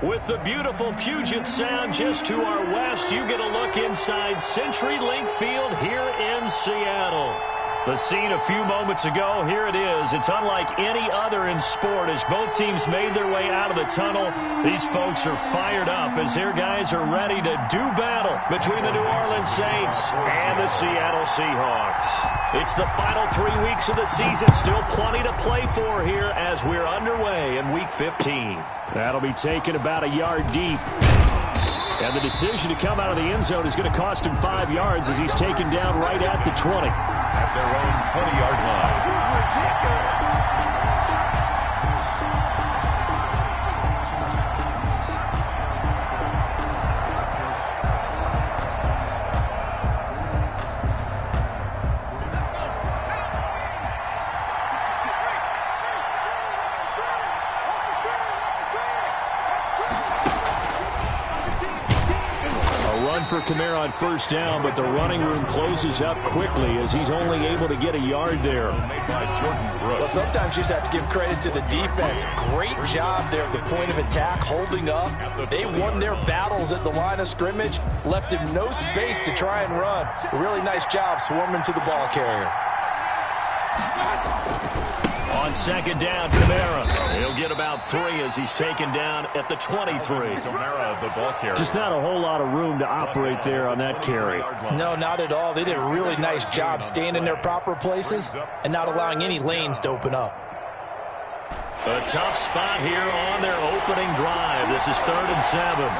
With the beautiful Puget Sound just to our west, you get a look inside CenturyLink Field here in Seattle. The scene a few moments ago, here it is. It's unlike any other in sport as both teams made their way out of the tunnel. These folks are fired up as their guys are ready to do battle between the New Orleans Saints and the Seattle Seahawks. It's the final 3 weeks of the season, still plenty to play for here as we're underway in Week 15. That'll be taken about a yard deep. And the decision to come out of the end zone is going to cost him 5 yards as he's taken down right at the 20. At their own 20-yard line. For Kamara on first down, but the running room closes up quickly as he's only able to get a yard there. Well, sometimes you just have to give credit to the defense. Great job there at the point of attack, holding up. They won their battles at the line of scrimmage, left him no space to try and run. A really nice job swarming to the ball carrier. On second down, Kamara. He'll get about 3 as he's taken down at the 23. Kamara, the ball carrier. Just not a whole lot of room to operate there on that carry. No, not at all. They did a really nice job staying in their proper places and not allowing any lanes to open up. A tough spot here on their opening drive. This is 3rd and 7.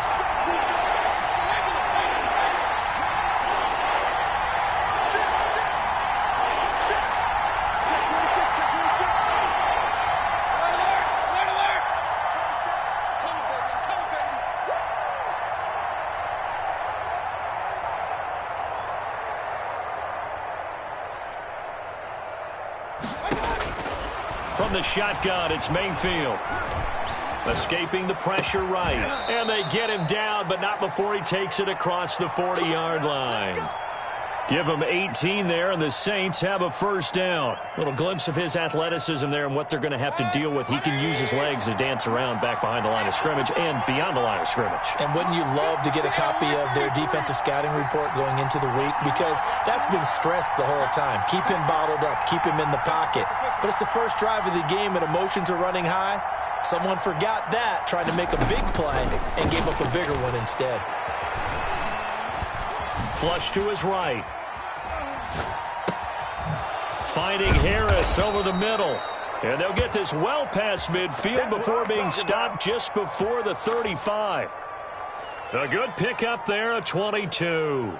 From the shotgun, it's Mayfield. Escaping the pressure right. And they get him down, but not before he takes it across the 40-yard line. Give him 18 there, and the Saints have a first down. Little glimpse of his athleticism there and what they're going to have to deal with. He can use his legs to dance around back behind the line of scrimmage and beyond the line of scrimmage. And wouldn't you love to get a copy of their defensive scouting report going into the week? Because that's been stressed the whole time. Keep him bottled up. Keep him in the pocket. But it's the first drive of the game and emotions are running high. Someone forgot that, trying to make a big play, and gave up a bigger one instead. Flush to his right. Finding Harris over the middle. And they'll get this well past midfield before being stopped just before the 35. A good pickup there, a 22.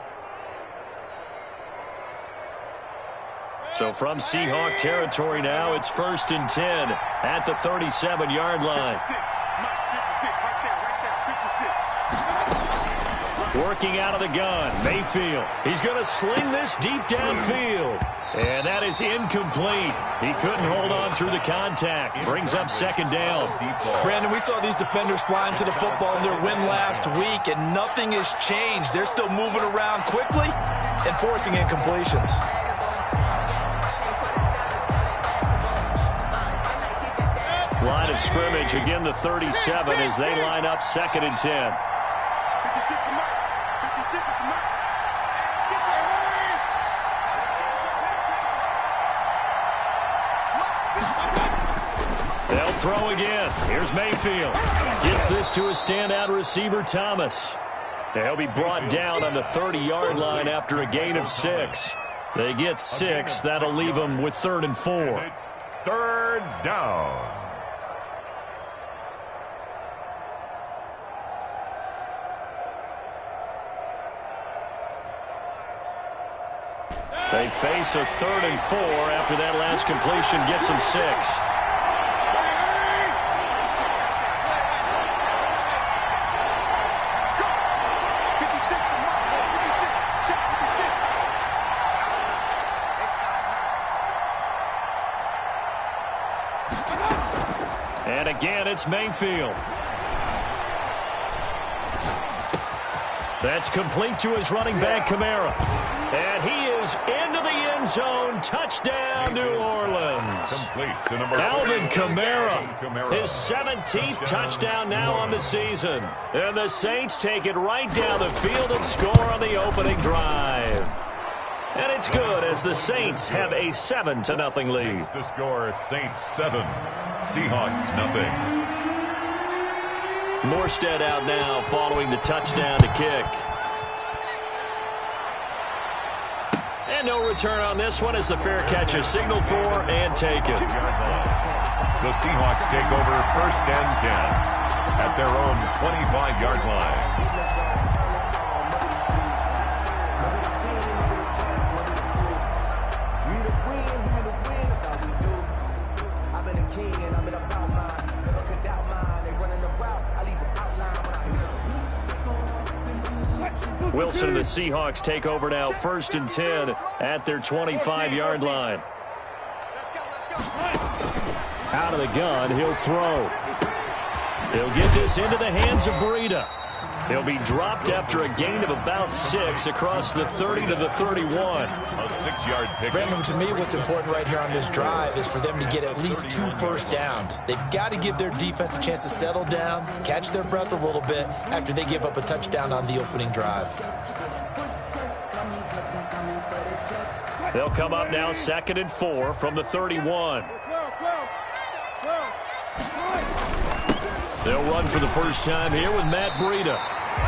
So from Seahawk territory now, it's 1st and 10 at the 37-yard line. Working out of the gun, Mayfield. He's going to sling this deep downfield. And that is incomplete. He couldn't hold on through the contact. Brings up 2nd down. Brandon, we saw these defenders flying to the football in their win last week, and nothing has changed. They're still moving around quickly and forcing incompletions. Line of scrimmage, again the 37 as they line up 2nd and 10. They'll throw again. Here's Mayfield. Gets this to a standout receiver, Thomas. They'll be brought down on the 30-yard line after a gain of 6. They get 6. That'll leave them with 3rd and 4. It's 3rd down. They face a 3rd and 4 after that last completion gets them 6. And again, it's Mayfield. That's complete to his running back, Kamara. And he is into the end end zone. Touchdown, New Orleans. Complete to number Alvin 40, Kamara, his 17th touchdown now on the season. And the Saints take it right down the field and score on the opening drive. And it's good as the Saints have a 7-0 lead. The score is Saints 7, Seahawks 0. Morstead out now following the touchdown to kick. And no return on this one as the fair catch is signaled for and taken. The Seahawks take over 1st and 10 at their own 25-yard line. Wilson and the Seahawks take over now 1st and 10 at their 25-yard line. Out of the gun, he'll throw. He'll get this into the hands of Breida. He'll be dropped after a gain of about 6 across the 30 to the 31. A 6-yard pick. Brandon, to me, what's important right here on this drive is for them to get at least 2 first downs. They've got to give their defense a chance to settle down, catch their breath a little bit after they give up a touchdown on the opening drive. They'll come up now 2nd and 4 from the 31. They'll run for the first time here with Matt Breida.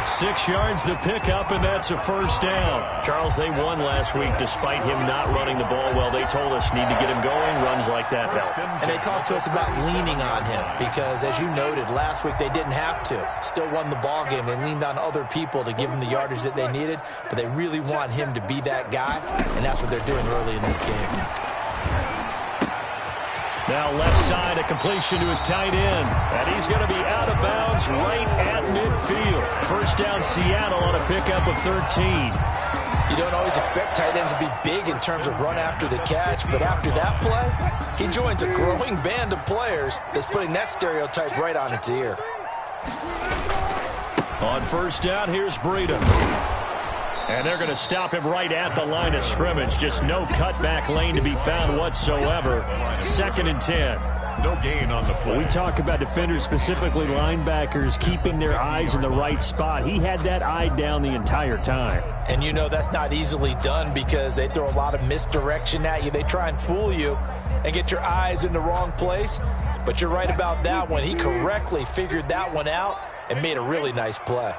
6 yards the pickup, and that's a first down. Charles, they won last week despite him not running the ball well. They told us need to get him going. Runs like that help. And they talked to us about leaning on him because, as you noted, last week they didn't have to. Still won the ball game. They leaned on other people to give them the yardage that they needed, but they really want him to be that guy, and that's what they're doing early in this game. Now left side, a completion to his tight end. And he's going to be out of bounds right at midfield. First down, Seattle on a pickup of 13. You don't always expect tight ends to be big in terms of run after the catch, but after that play, he joins a growing band of players that's putting that stereotype right on its ear. On first down, here's Breida. And they're going to stop him right at the line of scrimmage. Just no cutback lane to be found whatsoever. 2nd and 10. No gain on the play. We talk about defenders, specifically linebackers, keeping their eyes in the right spot. He had that eye down the entire time. And you know that's not easily done because they throw a lot of misdirection at you. They try and fool you and get your eyes in the wrong place. But you're right about that one. He correctly figured that one out and made a really nice play.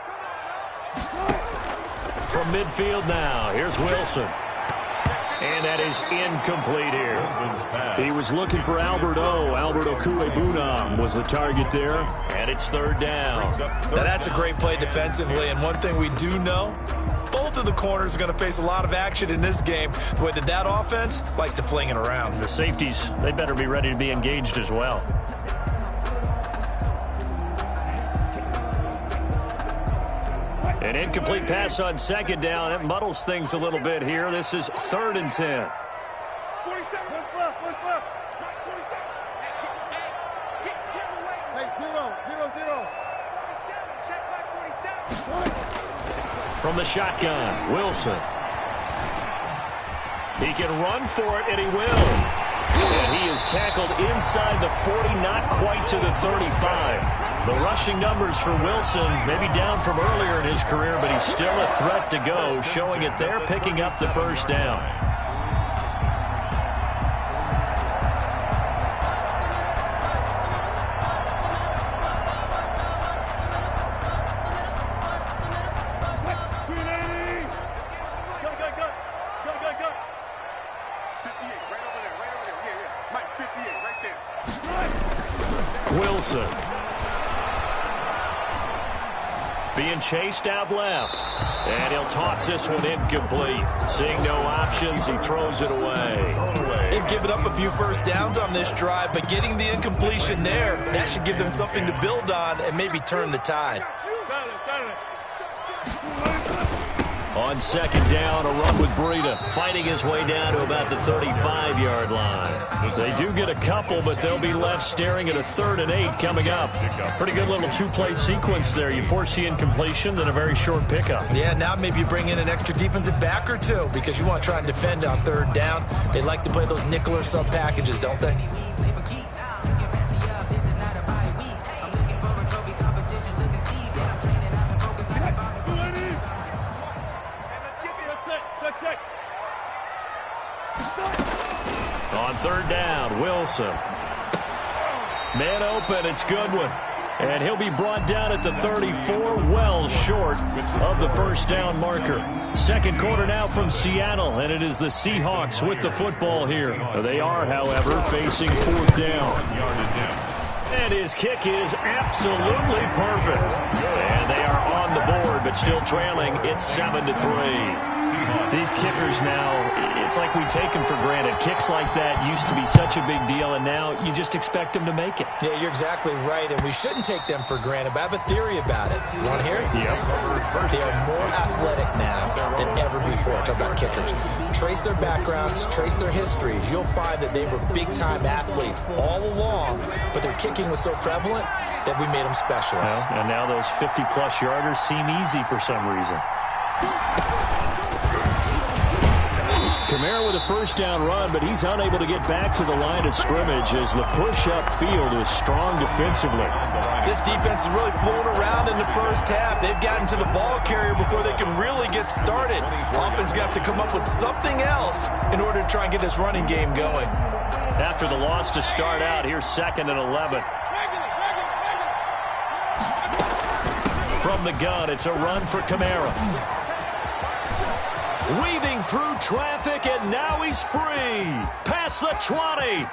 From midfield now, here's Wilson. And that is incomplete here. He was looking for Alberto. Alberto Kuebuna was the target there. And it's 3rd down. Now that's a great play defensively. And one thing we do know, both of the corners are going to face a lot of action in this game. The way that offense likes to fling it around. The safeties, they better be ready to be engaged as well. An incomplete pass on 2nd down. That muddles things a little bit here. This is 3rd and 10. 47. From the shotgun, Wilson. He can run for it, and he will. And he is tackled inside the 40, not quite to the 35. The rushing numbers for Wilson maybe down from earlier in his career, but he's still a threat to go, showing it there, picking up the first down. Wilson. Being chased out left. And he'll toss this one incomplete. Seeing no options, he throws it away. They've given up a few first downs on this drive, but getting the incompletion there, that should give them something to build on and maybe turn the tide. On second down, a run with Breida, fighting his way down to about the 35-yard line. They do get a couple, but they'll be left staring at a 3rd and 8 coming up. Pretty good little two-play sequence there. You force the incompletion, then a very short pickup. Yeah, now maybe you bring in an extra defensive back or two because you want to try and defend on 3rd down. They like to play those nickel or sub packages, don't they? On 3rd down, Wilson. Man open, it's Goodwin. And he'll be brought down at the 34, well short of the first down marker. Second quarter now from Seattle, and it is the Seahawks with the football here. They are, however, facing 4th down. And his kick is absolutely perfect. And they are on the board, but still trailing. It's 7-3. These kickers now, it's like we take them for granted. Kicks like that used to be such a big deal, and now you just expect them to make it. Yeah, you're exactly right, and we shouldn't take them for granted, but I have a theory about it. You want to hear it? Yep. They are more athletic now than ever before. Talk about kickers. Trace their backgrounds, trace their histories. You'll find that they were big-time athletes all along, but their kicking was so prevalent that we made them specialists. Well, and now those 50-plus yarders seem easy for some reason. Kamara with a first down run, but he's unable to get back to the line of scrimmage as the push-up field is strong defensively. This defense is really flown around in the first half. They've gotten to the ball carrier before they can really get started. Offense going to have to come up with something else in order to try and get this running game going. After the loss to start out, here's 2nd and 11. From the gun, it's a run for Kamara. Weaving through traffic, and now he's free. Past the 20.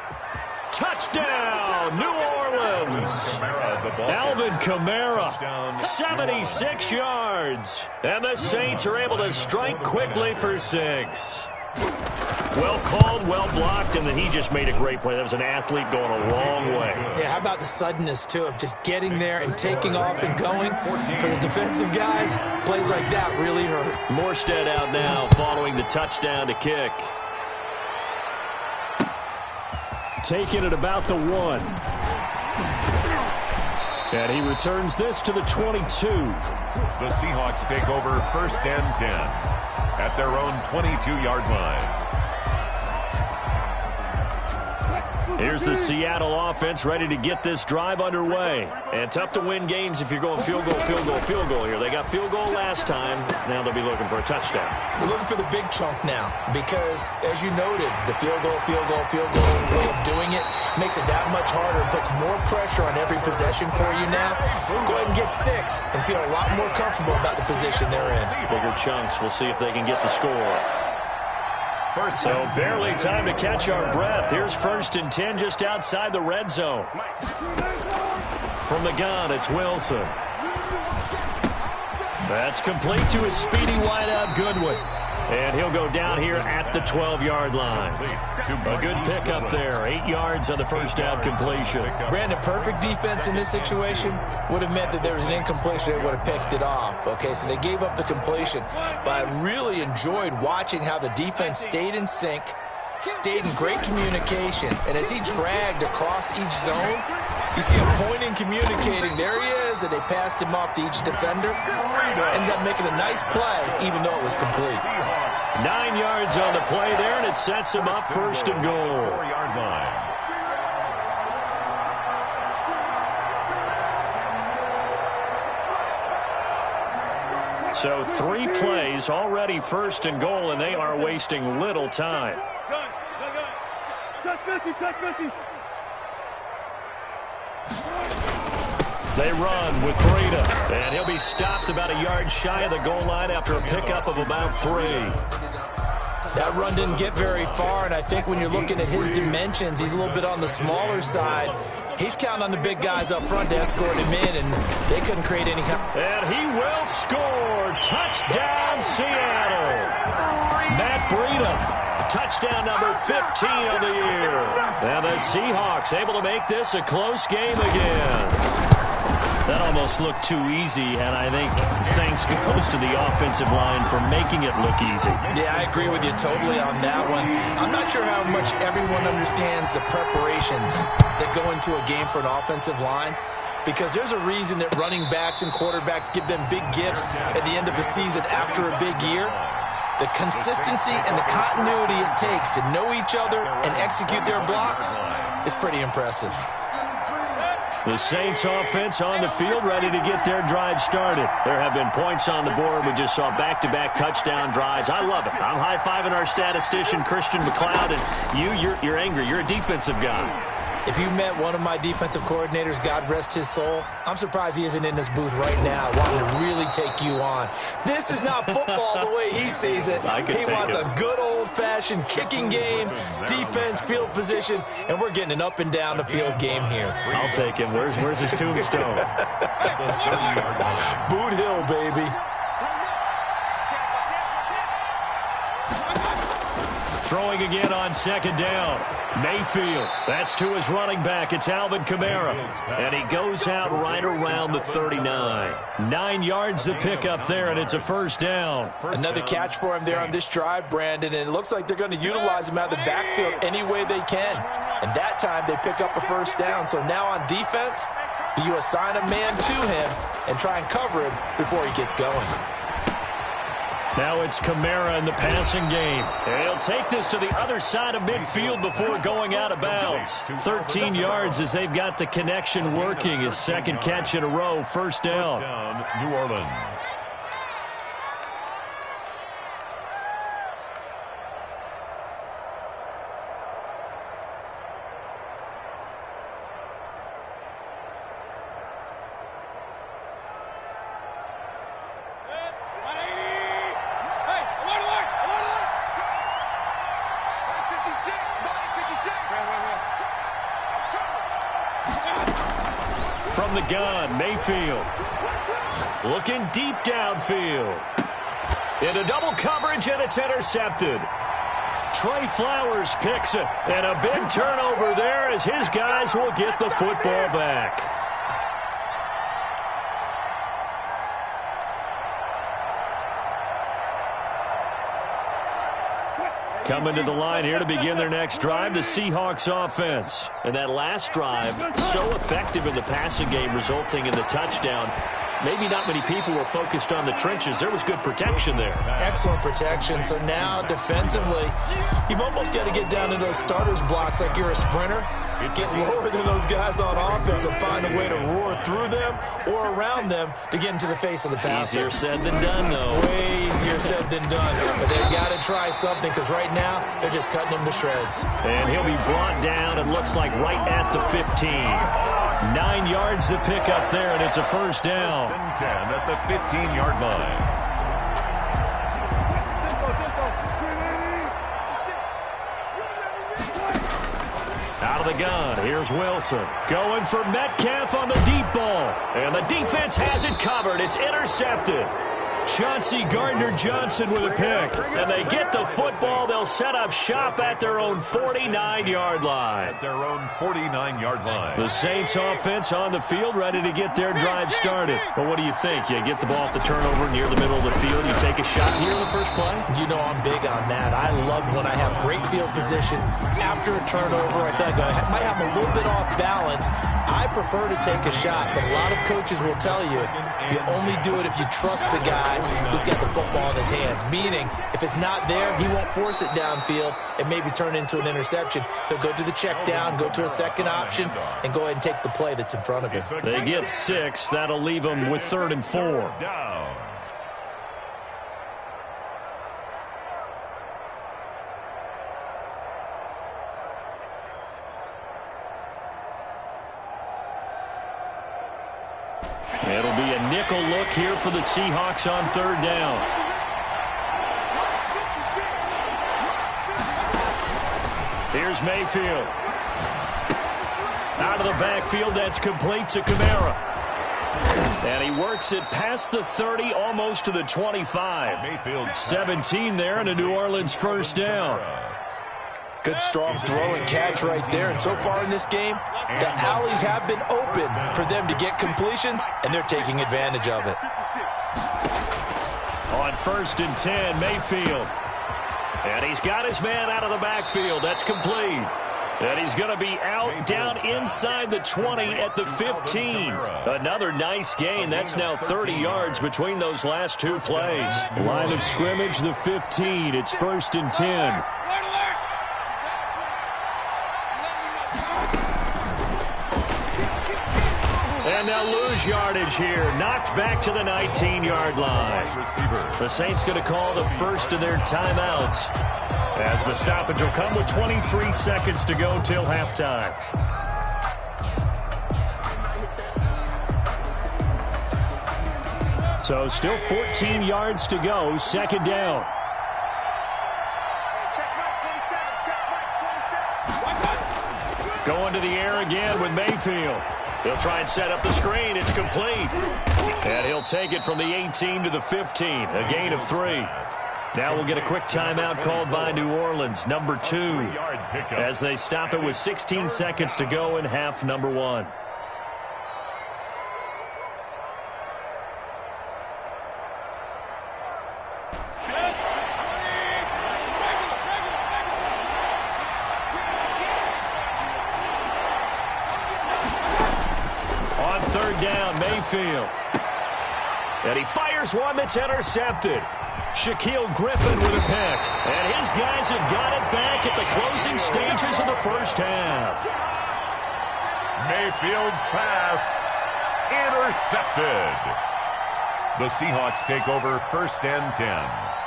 Touchdown, New Orleans. Alvin Kamara, 76 yards. And the Saints are able to strike quickly for 6. Well called, well blocked, and then he just made a great play. That was an athlete going a long way. Yeah, how about the suddenness, too, of just getting there and taking off and going? For the defensive guys, plays like that really hurt. Morstead out now following the touchdown to kick. Taking it about the 1. And he returns this to the 22. The Seahawks take over 1st and 10 at their own 22-yard line. Here's the Seattle offense ready to get this drive underway. And tough to win games if you're going field goal, field goal, field goal here. They got field goal last time. Now they'll be looking for a touchdown. We're looking for the big chunk now because, as you noted, the field goal way of doing it makes it that much harder and puts more pressure on every possession for you now. Go ahead and get 6 and feel a lot more comfortable about the position they're in. Bigger chunks. We'll see if they can get the score. So barely time to catch our breath. Here's 1st and 10 just outside the red zone. From the gun, it's Wilson. That's complete to his speedy wideout Goodwin. And he'll go down here at the 12-yard line. A good pickup there. 8 yards on the first down completion. Brandon, perfect defense in this situation would have meant that there was an incompletion that would have picked it off. Okay, so they gave up the completion. But I really enjoyed watching how the defense stayed in sync, stayed in great communication. And as he dragged across each zone, you see him pointing, communicating. There he is, and they passed him off to each defender. Ended up making a nice play, even though it was complete. 9 yards on the play there, and it sets him up 1st and goal. 4-yard line. So 3 plays already 1st and goal, and they are wasting little time. They run with Breida, and he'll be stopped about a yard shy of the goal line after a pickup of about 3. That run didn't get very far, and I think when you're looking at his dimensions, he's a little bit on the smaller side. He's counting on the big guys up front to escort him in, and they couldn't create any. And he will score. Touchdown, Seattle. Matt Breida, touchdown number 15 of the year. And the Seahawks able to make this a close game again. That'll almost looked too easy, and I think thanks goes to the offensive line for making it look easy. Yeah, I agree with you totally on that one. I'm not sure how much everyone understands the preparations that go into a game for an offensive line, because there's a reason that running backs and quarterbacks give them big gifts at the end of the season after a big year. The consistency and the continuity it takes to know each other and execute their blocks is pretty impressive. The Saints offense on the field, ready to get their drive started. There have been points on the board. We just saw back-to-back touchdown drives. I love it. I'm high-fiving our statistician, Christian McLeod, and you're angry. You're a defensive guy. If you met one of my defensive coordinators, God rest his soul, I'm surprised he isn't in this booth right now wanting to really take you on. This is not football the way he sees it. He wants a good old-fashioned kicking game, defense, field position, and we're getting an up-and-down the field game here. I'll take him. Where's his tombstone? Boot Hill, baby. Throwing again on second down. Mayfield, that's to his running back. It's Alvin Kamara. And he goes out right around the 39. 9 yards to pick up there, and it's a first down. Another catch for him there on this drive, Brandon, and it looks like they're going to utilize him out of the backfield any way they can. And that time they pick up a first down. So now on defense, do you assign a man to him and try and cover him before he gets going? Now it's Kamara in the passing game. And he'll take this to the other side of midfield before going out of bounds. 13 yards as they've got the connection working. His second catch in a row, first down. New Orleans. From the gun, Mayfield. Looking deep downfield. Into double coverage, and it's intercepted. Trey Flowers picks it. And a big turnover there as his guys will get the football back. Coming to the line here to begin their next drive, the Seahawks offense. And that last drive, so effective in the passing game, resulting in the touchdown. Maybe not many people were focused on the trenches. There was good protection there. Excellent protection. So now defensively, you've almost got to get down to those starters blocks like you're a sprinter. Get lower than those guys on offense and find a way to roar through them or around them to get into the face of the passer. Easier said than done, though. Way easier said than done. But they've got to try something because right now they're just cutting him to shreds. And he'll be brought down, it looks like right at the 15. 9 yards to pick up there, and it's a first down. 10 at the 15-yard line. Out of the gun, here's Wilson. Going for Metcalf on the deep ball. And the defense has it covered. It's intercepted. Chauncey Gardner-Johnson with a pick. And they get the football. They'll set up shop at their own 49-yard line. At their own 49-yard line. The Saints offense on the field, ready to get their drive started. But what do you think? You get the ball off the turnover near the middle of the field. You take a shot here in the first play? You know I'm big on that. I love when I have great field position after a turnover. I feel like I might have a little bit off balance. I prefer to take a shot, but a lot of coaches will tell you you only do it if you trust the guy who's got the football in his hands. Meaning, if it's not there, he won't force it downfield and maybe turn into an interception. He'll go to the check down, go to a second option, and go ahead and take the play that's in front of him. They get 6. That'll leave them with 3rd and 4. Down. It'll be a nickel look here for the Seahawks on 3rd down. Here's Mayfield. Out of the backfield, that's complete to Kamara. And he works it past the 30, almost to the 25. 17 there, and a New Orleans first down. Good strong throw and catch right there. And so far in this game, The alleys have been open for them to get completions, and they're taking advantage of it. On 1st and 10, Mayfield. And he's got his man out of the backfield. That's complete. And he's going to be out down inside the 20 at the 15. Another nice gain. That's now 30 yards between those last two plays. Line of scrimmage, the 15. It's 1st and 10. And they'll lose yardage here. Knocked back to the 19-yard line. The Saints going to call the first of their timeouts, as the stoppage will come with 23 seconds to go till halftime. So still 14 yards to go, 2nd down. Going to the air again with Mayfield. He'll try and set up the screen. It's complete. And he'll take it from the 18 to the 15, a gain of 3. Now we'll get a quick timeout called by New Orleans, number 2, as they stop it with 16 seconds to go in half number 1. On 3rd down, Mayfield. And he fires one that's intercepted. Shaquille Griffin with a pick. And his guys have got it back at the closing stages of the first half. Mayfield's pass intercepted. The Seahawks take over 1st and 10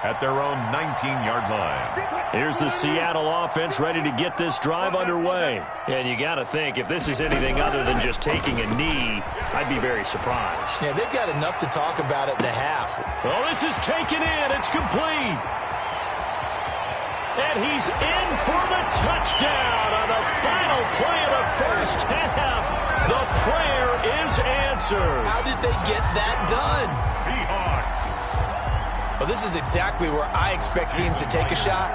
at their own 19-yard line. Here's the Seattle offense ready to get this drive underway. And you got to think, if this is anything other than just taking a knee, I'd be very surprised. Yeah, they've got enough to talk about at the half. Well, this is taken in. It's complete. And he's in for the touchdown on the final play of the first half. The prayer is answered. How did they get that done? Seahawks. Well, this is exactly where I expect teams to take a shot.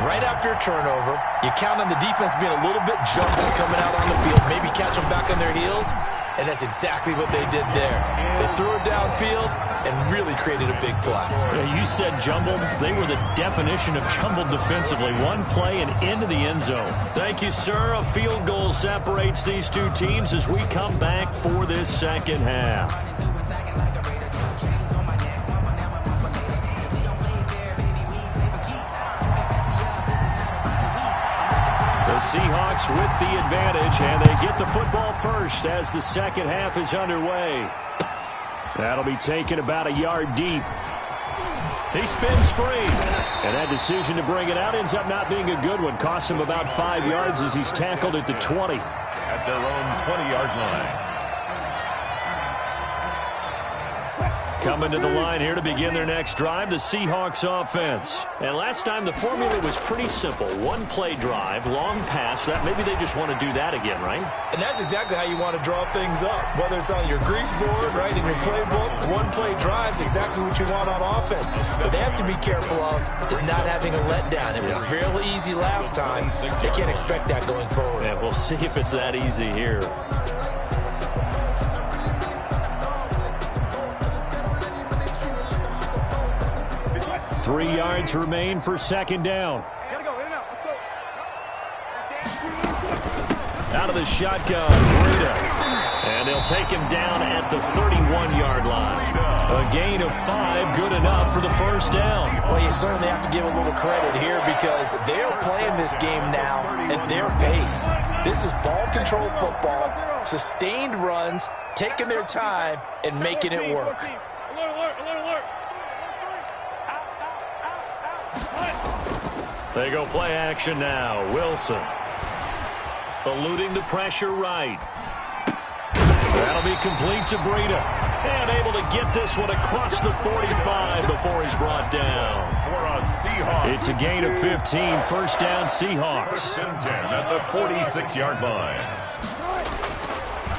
Right after a turnover, you count on the defense being a little bit jumbled coming out on the field, maybe catch them back on their heels, and that's exactly what they did there. They threw it downfield and really created a big play. Yeah, you said jumbled. They were the definition of jumbled defensively. One play and into the end zone. Thank you, sir. A field goal separates these two teams as we come back for this second half. The Seahawks with the advantage, and they get the football first as the second half is underway. That'll be taken about a yard deep. He spins free. And that decision to bring it out ends up not being a good one. Costs him about 5 yards as he's tackled at the 20. At their own 20-yard line. Coming to the line here to begin their next drive, the Seahawks offense. And last time the formula was pretty simple. One play drive, long pass. That maybe they just want to do that again, right? And that's exactly how you want to draw things up. Whether it's on your grease board, right, in your playbook, one play drive is exactly what you want on offense. What they have to be careful of is not having a letdown. It was real easy last time. They can't expect that going forward. Yeah, we'll see if it's that easy here. Three yards remain for second down. Out of the shotgun, Breida. And they'll take him down at the 31-yard line. A gain of 5, good enough for the first down. Well, you certainly have to give a little credit here because they're playing this game now at their pace. This is ball control football, sustained runs, taking their time, and making it work. They go play action now. Wilson eluding the pressure right. That'll be complete to Breida. And able to get this one across the 45 before he's brought down. It's a gain of 15. First down, Seahawks. At the 46-yard line.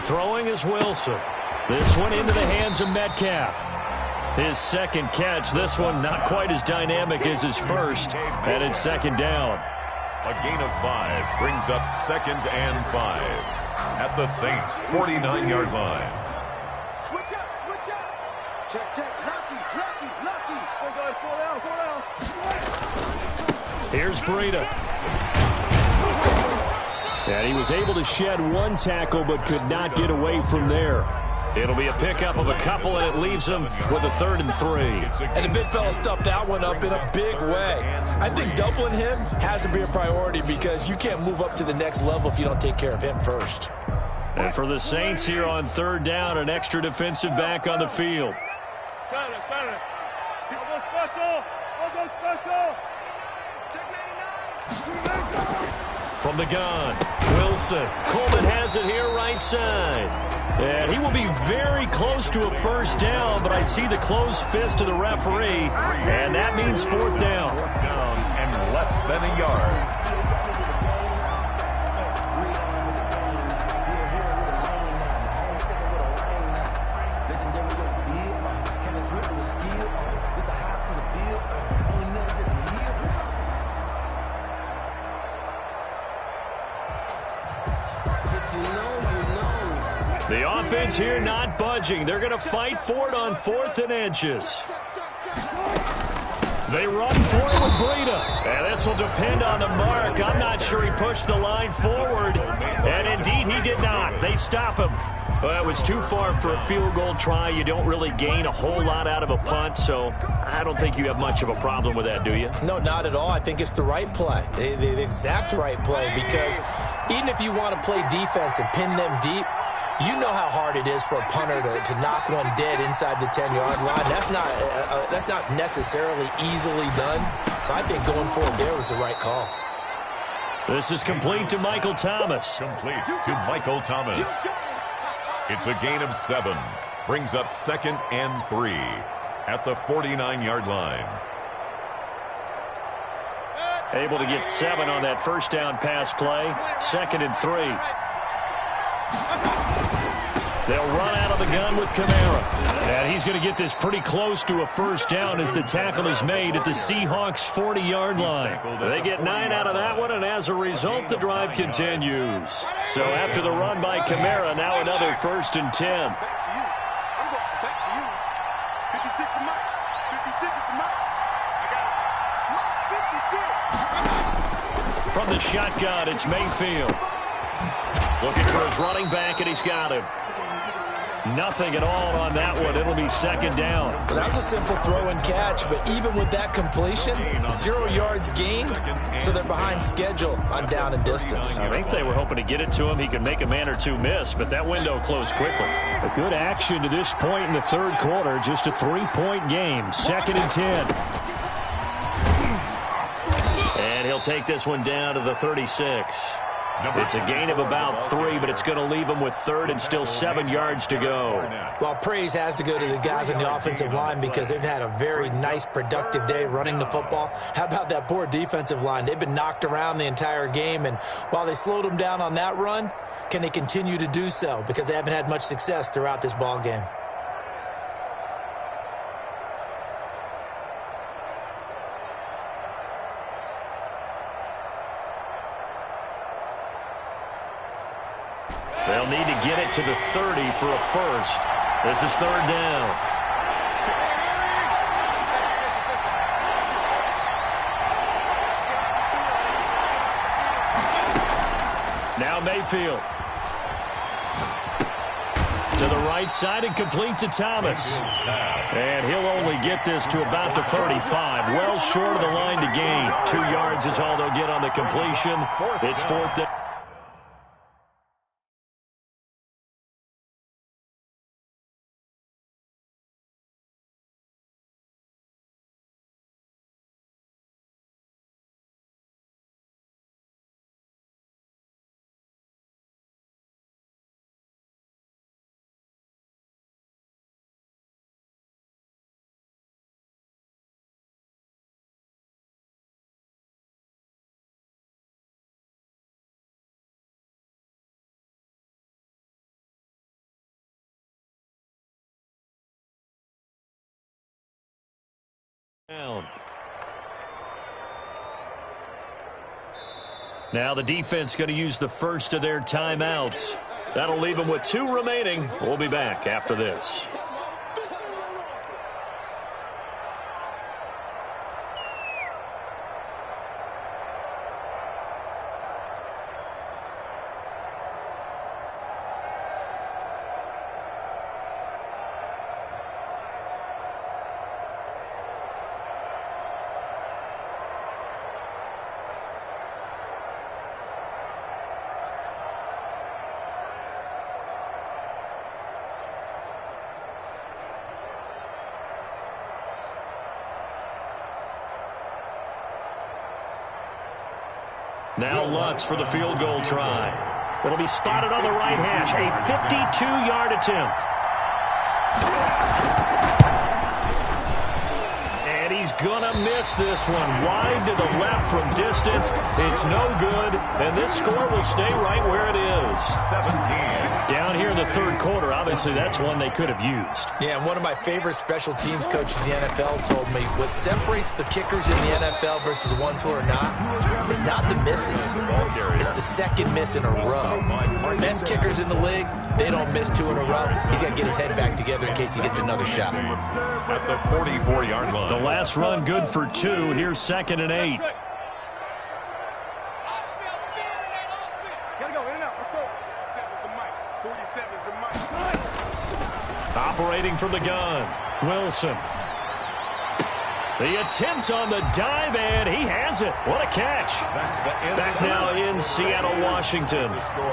Throwing is Wilson. This one into the hands of Metcalf. His second catch, this one not quite as dynamic as his first, and it's second down. A gain of 5 brings up 2nd and 5. at the Saints' 49-yard line. Switch up, switch up. Check, check. Lucky. Fall down. Here's Breida. And he was able to shed one tackle but could not get away from there. It'll be a pickup of a couple, and it leaves him with a 3rd and 3. And the big fella stuffed that one up in a big way. I think doubling him has to be a priority because you can't move up to the next level if you don't take care of him first. And for the Saints here on 3rd down, an extra defensive back on the field. From the gun, Wilson. Coleman has it here right side. And he will be very close to a 1st down, but I see the closed fist of the referee, and that means 4th down. 4th down and less than a yard. The offense here not budging. They're going to fight for it on 4th and inches. They run for it with Breida. And this will depend on the mark. I'm not sure he pushed the line forward. And indeed, he did not. They stop him. Well, it was too far for a field goal try. You don't really gain a whole lot out of a punt, so I don't think you have much of a problem with that, do you? No, not at all. I think it's the right play, the exact right play, because even if you want to play defense and pin them deep, you know how hard it is for a punter to knock one dead inside the 10-yard line. That's not necessarily easily done. So I think going forward there was the right call. This is complete to Michael Thomas. Complete to Michael Thomas. It's a gain of 7. Brings up 2nd and 3 at the 49-yard line. Able to get 7 on that 1st down pass play. 2nd and 3. They'll run out of the gun with Kamara. And he's going to get this pretty close to a 1st down as the tackle is made at the Seahawks' 40-yard line. They get 9 out of that one, and as a result, the drive continues. So after the run by Kamara, now another 1st and 10. Back to you. I'm going back to you. 56 to Mike. 56 to Mike. I got Mike 56. From the shotgun, it's Mayfield. Looking for his running back, and he's got him. Nothing at all on that one. It'll be 2nd down. Well, that was a simple throw and catch, but even with that completion, 0 yards gained, so they're behind schedule on down and distance. I think they were hoping to get it to him. He could make a man or two miss, but that window closed quickly. A good action to this point in the 3rd quarter. Just a 3-point game. 2nd and 10. And he'll take this one down to the 36. It's a gain of about 3, but it's going to leave him with 3rd and still 7 yards to go. Well, praise has to go to the guys on the offensive line because they've had a very nice, productive day running the football. How about that poor defensive line? They've been knocked around the entire game, and while they slowed them down on that run, can they continue to do so? Because they haven't had much success throughout this ball game. They'll need to get it to the 30 for a 1st. This is 3rd down. Now Mayfield. To the right side and complete to Thomas. And he'll only get this to about the 35. Well short of the line to gain. 2 yards is all they'll get on the completion. It's 4th down. Down. Now the defense going to use the first of their timeouts. That'll leave them with 2 remaining. We'll be back after this. Now Lutz for the field goal try. It'll be spotted on the right hash. A 52-yard attempt. And he's going to miss this one. Wide to the left from distance. It's no good. And this score will stay right where it is. 17. Down here in the third quarter, obviously that's one they could have used. Yeah, and one of my favorite special teams coaches in the NFL told me what separates the kickers in the NFL versus the ones who are not is not the misses. It's the second miss in a row. Best kickers in the league, they don't miss 2 in a row. He's got to get his head back together in case he gets another shot. At the 44-yard line. The last run good for 2. Here's 2nd and 8. Gotta go in and out. Let's go. 7's the mic. 47 is the mic. Operating from the gun, Wilson. The attempt on the dive, and he has it. What a catch. Back now in Seattle, Washington.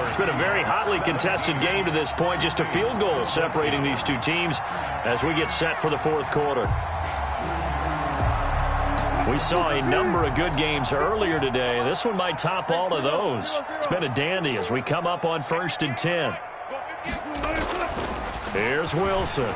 It's been a very hotly contested game to this point. Just a field goal separating these 2 teams as we get set for the fourth quarter. We saw a number of good games earlier today. This one might top all of those. It's been a dandy as we come up on 1st and 10. Here's Wilson.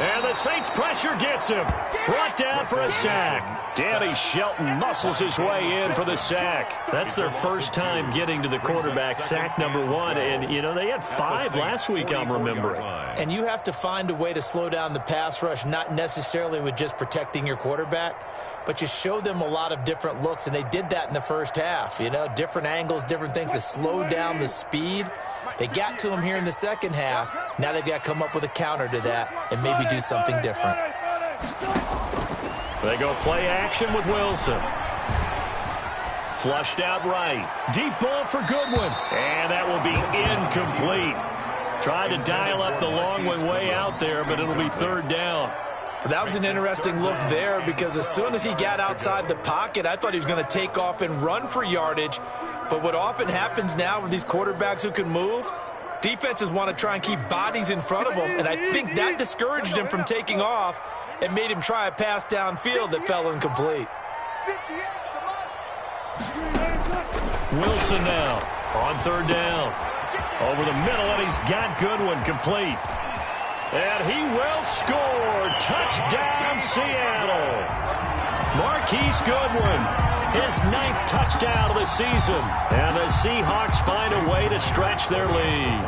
And the Saints pressure gets him. Brought down for a sack. Danny Shelton muscles his way in for the sack. That's their first time getting to the quarterback, sack number 1. And, you know, they had 5 last week, I'm remembering. And you have to find a way to slow down the pass rush, not necessarily with just protecting your quarterback, but you show them a lot of different looks, and they did that in the first half. You know, different angles, different things to slow down the speed. They got to him here in the second half. Now they've got to come up with a counter to that and maybe do something different. They go play action with Wilson. Flushed out right. Deep ball for Goodwin. And that will be incomplete. Tried to dial up the long one way out there, but it'll be 3rd down. That was an interesting look there because as soon as he got outside the pocket, I thought he was going to take off and run for yardage. But what often happens now with these quarterbacks who can move, defenses want to try and keep bodies in front of them, and I think that discouraged him from taking off and made him try a pass downfield that fell incomplete. Wilson now on 3rd down. Over the middle, and he's got Goodwin complete. And he will score. Touchdown, Seattle. Marquise Goodwin. His 9th touchdown of the season. And the Seahawks find a way to stretch their lead.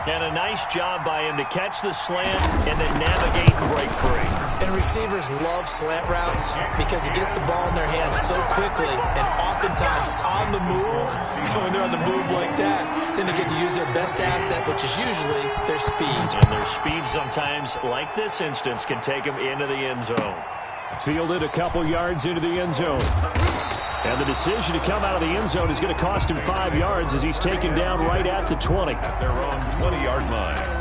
And a nice job by him to catch the slant and then navigate and break free. And receivers love slant routes because it gets the ball in their hands so quickly and oftentimes on the move. When they're on the move like that, then they get to use their best asset, which is usually their speed. And their speed sometimes, like this instance, can take them into the end zone. Fielded a couple yards into the end zone. And the decision to come out of the end zone is going to cost him 5 yards as he's taken down right at the 20. At their own 20-yard line.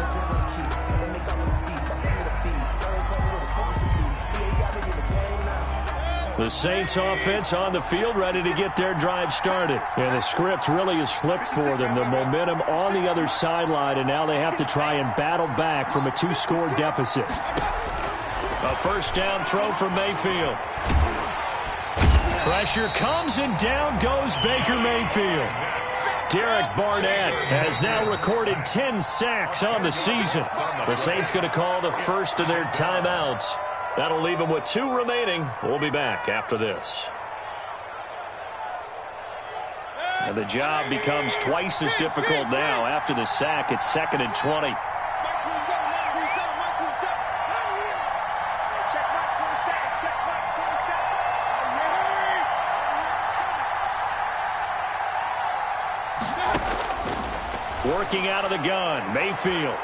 The Saints offense on the field ready to get their drive started. And the script really is flipped for them. The momentum on the other sideline, and now they have to try and battle back from a 2-score deficit. A 1st down throw for Mayfield. Pressure comes, and down goes Baker Mayfield. Derek Barnett has now recorded 10 sacks on the season. The Saints going to call the first of their timeouts. That'll leave them with 2 remaining. We'll be back after this. And the job becomes twice as difficult now after the sack. It's 2nd and 20. Working out of the gun, Mayfield.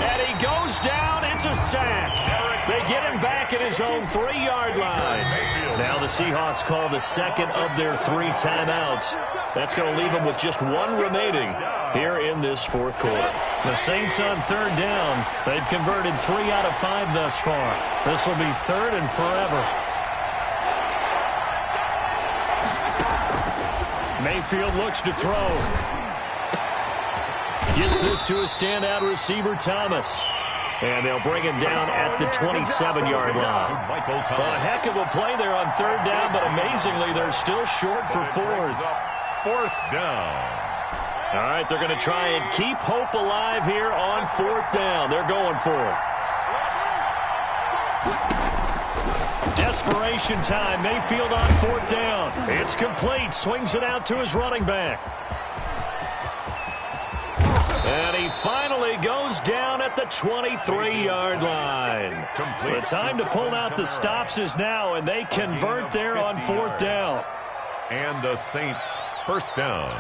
And he goes down. It's a sack. They get him back at his own 3-yard line. Now the Seahawks call the second of their 3 timeouts. That's going to leave them with just 1 remaining here in this fourth quarter. The Saints on 3rd down. They've converted 3 out of 5 thus far. This will be 3rd and forever. Mayfield looks to throw. Gets this to a standout receiver, Thomas. And they'll bring him down at the 27-yard line. A heck of a play there on 3rd down, but amazingly, they're still short for 4th. 4th down. All right, they're going to try and keep hope alive here on 4th down. They're going for it. Desperation time. Mayfield on 4th down. It's complete. Swings it out to his running back. And he finally goes down at the 23-yard line. The time to pull out the stops is now, and they convert there on 4th down. And the Saints 1st down.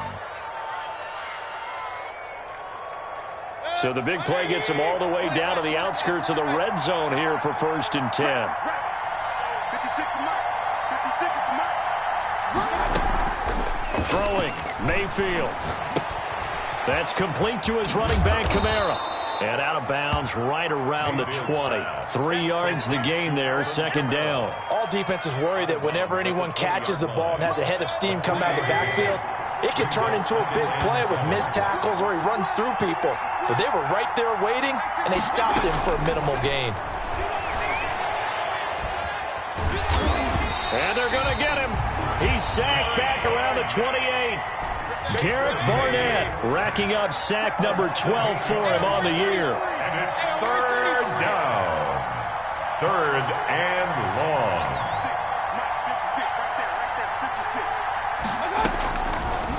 So the big play gets them all the way down to the outskirts of the red zone here for 1st and 10. Throwing, Mayfield. That's complete to his running back, Kamara. And out of bounds right around the 20. 3 yards the gain there, 2nd down. All defenses worry that whenever anyone catches the ball and has a head of steam coming out of the backfield, it can turn into a big play with missed tackles or he runs through people. But they were right there waiting, and they stopped him for a minimal gain. And they're going to get him. He's sacked back around the 28. Derek Barnett racking up sack number 12 for him on the year. And it's 3rd down. 3rd and long.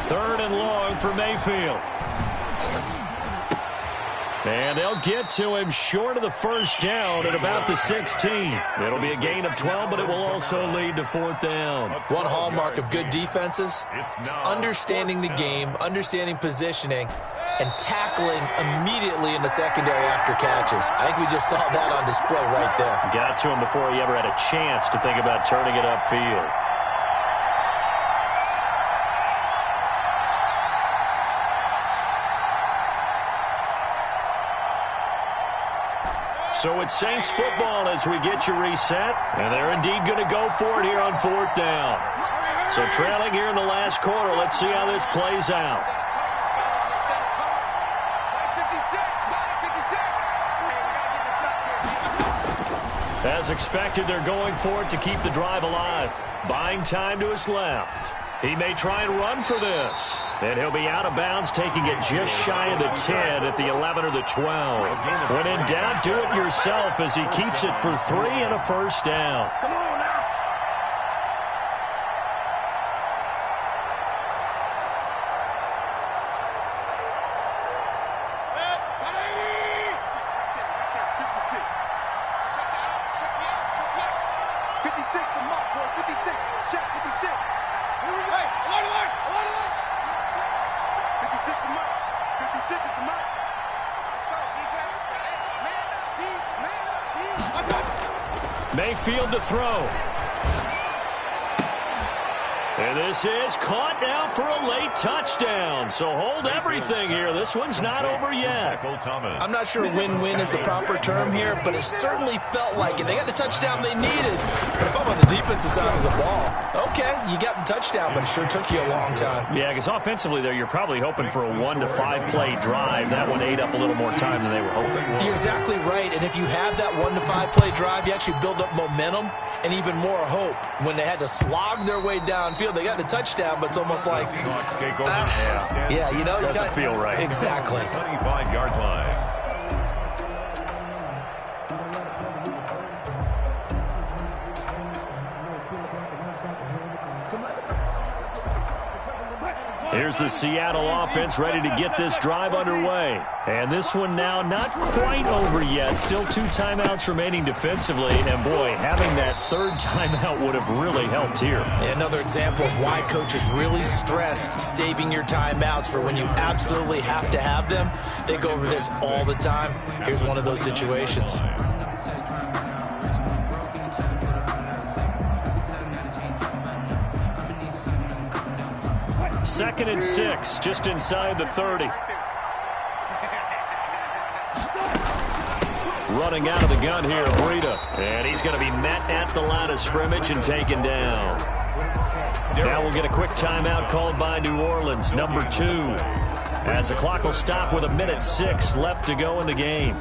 3rd and long for Mayfield. And they'll get to him short of the 1st down at about the 16. It'll be a gain of 12, but it will also lead to 4th down. One hallmark of good defenses is understanding the game, understanding positioning, and tackling immediately in the secondary after catches. I think we just saw that on display right there. Got to him before he ever had a chance to think about turning it upfield. So it's Saints football as we get you reset. And they're indeed going to go for it here on 4th down. So trailing here in the last quarter, let's see how this plays out. As expected, they're going for it to keep the drive alive. Buying time to his left. He may try and run for this. And he'll be out of bounds, taking it just shy of the 10 at the 11 or the 12. When in doubt, do it yourself as he keeps it for 3 and a 1st down. Come on now. Mayfield to throw. And this is caught now for a late touchdown. So hold everything here. This one's not over yet. I'm not sure win-win is the proper term here, but it certainly felt like it. They got the touchdown they needed. But if I'm on the defensive side of the ball, okay, you got the touchdown, but it sure took you a long time. Yeah, because offensively there, you're probably hoping for a 1 to 5 play drive. That one ate up a little more time than they were hoping. You're exactly right. And if you have that 1 to 5 play drive, you actually build up momentum and even more hope. When they had to slog their way downfield, they got the touchdown, but it's almost like, yeah, you know, doesn't feel right. Exactly. 25-yard line. Here's the Seattle offense ready to get this drive underway. And this one now not quite over yet. Still 2 timeouts remaining defensively. And, boy, having that third timeout would have really helped here. Another example of why coaches really stress saving your timeouts for when you absolutely have to have them. They go over this all the time. Here's one of those situations. 2nd and 6, just inside the 30. Running out of the gun here, Breida. And he's going to be met at the line of scrimmage and taken down. Now we'll get a quick timeout called by New Orleans, number 2. As the clock will stop with 1:06 left to go in the game.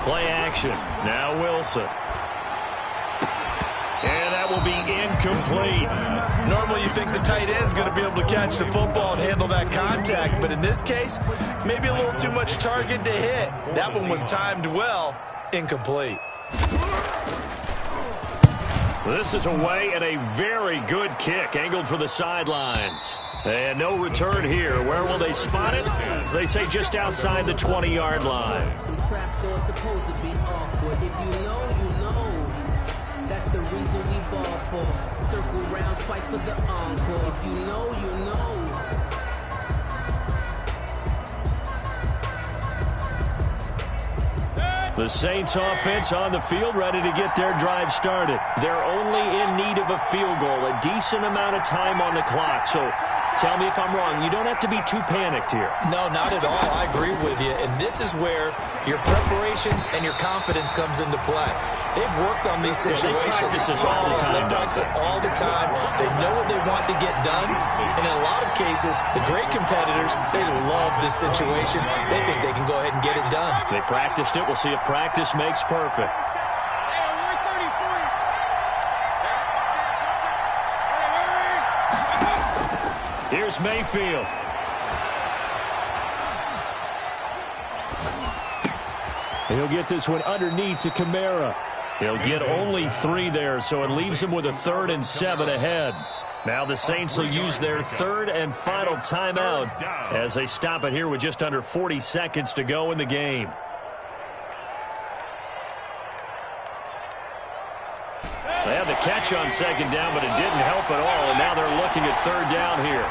Play action. Now Wilson. And that will be incomplete. Normally you think the tight end's going to be able to catch the football and handle that contact, but in this case, maybe a little too much target to hit. That one was timed well. Incomplete. This is away and a very good kick angled for the sidelines. And no return here. Where will they spot it? They say just outside the 20-yard line. Trapdoor's supposed to be awkward. If you know, you know. That's the reason we ball for. Circle round twice for the encore. If you know, you know. The Saints offense on the field ready to get their drive started. They're only in need of a field goal, a decent amount of time on the clock. So tell me if I'm wrong. You don't have to be too panicked here. No, not at all. I agree with you. And this is where your preparation and your confidence comes into play. They've worked on these situations. They practice this all the time. They practice it all the time. They know what they want to get done. And in a lot of cases, the great competitors, they love this situation. They think they can go ahead and get it done. They practiced it. We'll see if practice makes perfect. Here's Mayfield. He'll get this one underneath to Kamara. He'll get only 3 there, so it leaves him with a 3rd and 7 ahead. Now the Saints will use their 3rd and final timeout as they stop it here with just under 40 seconds to go in the game. They had the catch on 2nd down, but it didn't help at all, and now they're looking at 3rd down here.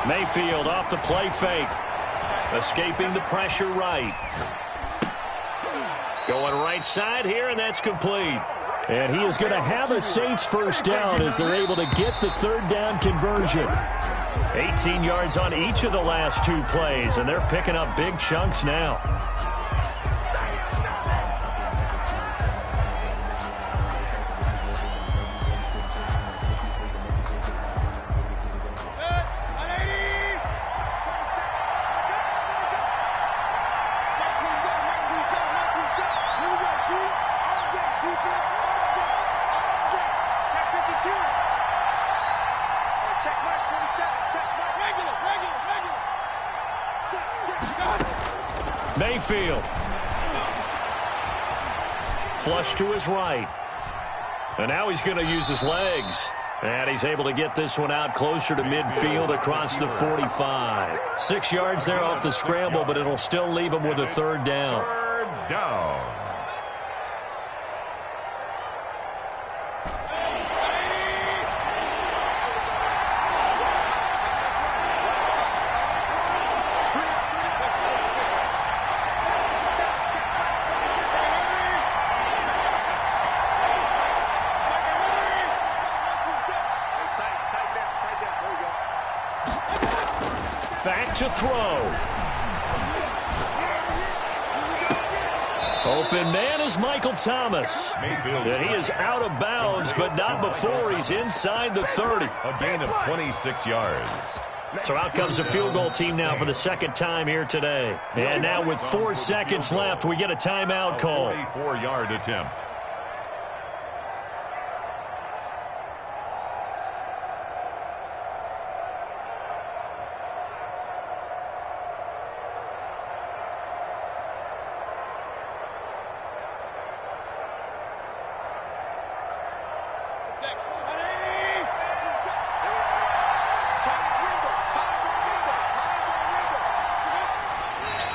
Mayfield off the play fake. Escaping the pressure right. Going right side here, and that's complete. And he is going to have a Saints first down as they're able to get the 3rd down conversion. 18 yards on each of the last 2 plays, and they're picking up big chunks now. Mayfield. Flush to his right. And now he's going to use his legs. And he's able to get this one out closer to midfield across the 45. 6 yards there off the scramble, but it'll still leave him with a 3rd down. 3rd down. Back to throw. Open man is Michael Thomas. And he is out of bounds, but not before he's inside the 30. A gain of 26 yards. So out comes the field goal team now for the 2nd time here today. And now with 4 seconds left, we get a timeout call. 44-yard attempt.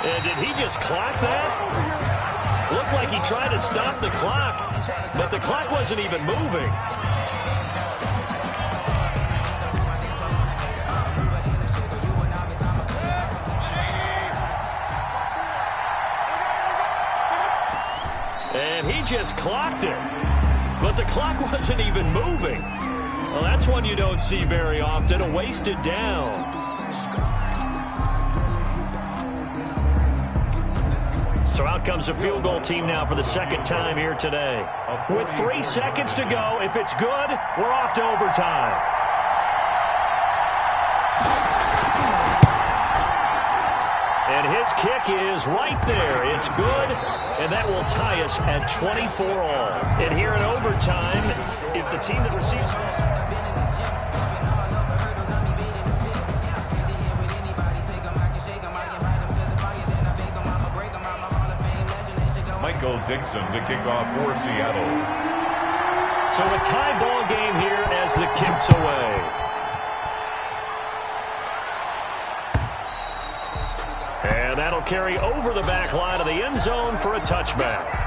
And did he just clock that? Looked like he tried to stop the clock, but the clock wasn't even moving. And he just clocked it, but the clock wasn't even moving. Well, that's one you don't see very often, a wasted down. So out comes the field goal team now for the second time here today. With 3 seconds to go, if it's good, we're off to overtime. And his kick is right there. It's good, and that will tie us at 24 all. And here in overtime, if the team that receives... Michael Dixon to kick off for Seattle. So a tie ball game here as the kick's away. And that'll carry over the back line of the end zone for a touchback.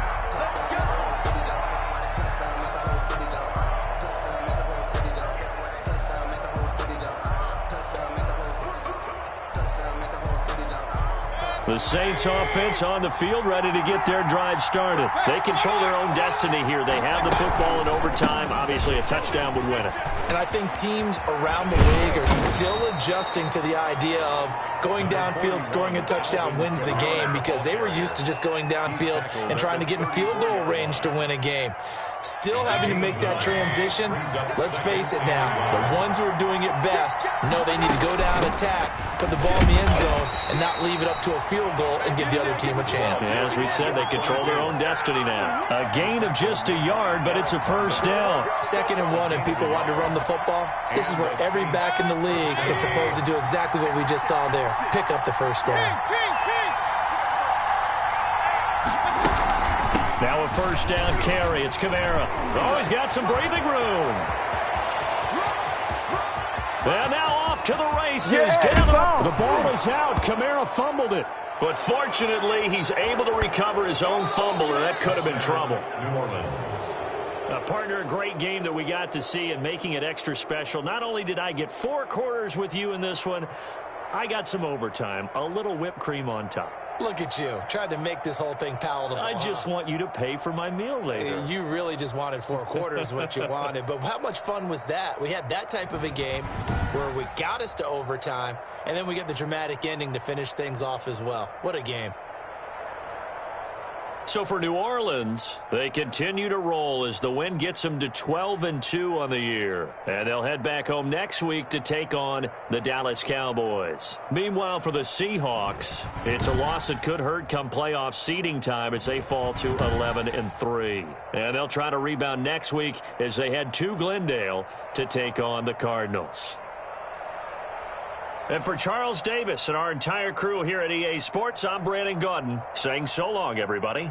The Saints offense on the field, ready to get their drive started. They control their own destiny here. They have the football in overtime. Obviously, a touchdown would win it. And I think teams around the league are still adjusting to the idea of going downfield, scoring a touchdown wins the game, because they were used to just going downfield and trying to get in field goal range to win a game. Still having to make that transition. Let's face it now, the ones who are doing it best know they need to go down, attack, put the ball in the end zone, and not leave it up to a field goal and give the other team a chance. Yeah, as we said, they control their own destiny now. A gain of just a yard, but it's a first down. 2nd and 1, and people want to run the football. This is where every back in the league is supposed to do exactly what we just saw there. Pick up the first down. Now a first down carry. It's Kamara. Oh, he's got some breathing room. And now off to the races. Down the ball is out. Kamara fumbled it. But fortunately, he's able to recover his own fumble, or that could have been trouble. New Orleans. Partner, a great game that we got to see, and making it extra special. Not only did I get 4 quarters with you in this one, I got some overtime, a little whipped cream on top. Look at you, trying to make this whole thing palatable. I just want you to pay for my meal later. You really just wanted 4 quarters what you wanted. But how much fun was that? We had that type of a game where we got us to overtime, and then we get the dramatic ending to finish things off as well. What a game. So for New Orleans, they continue to roll as the win gets them to 12-2 on the year. And they'll head back home next week to take on the Dallas Cowboys. Meanwhile, for the Seahawks, it's a loss that could hurt come playoff seeding time as they fall to 11-3. And they'll try to rebound next week as they head to Glendale to take on the Cardinals. And for Charles Davis and our entire crew here at EA Sports, I'm Brandon Gaudin saying so long, everybody.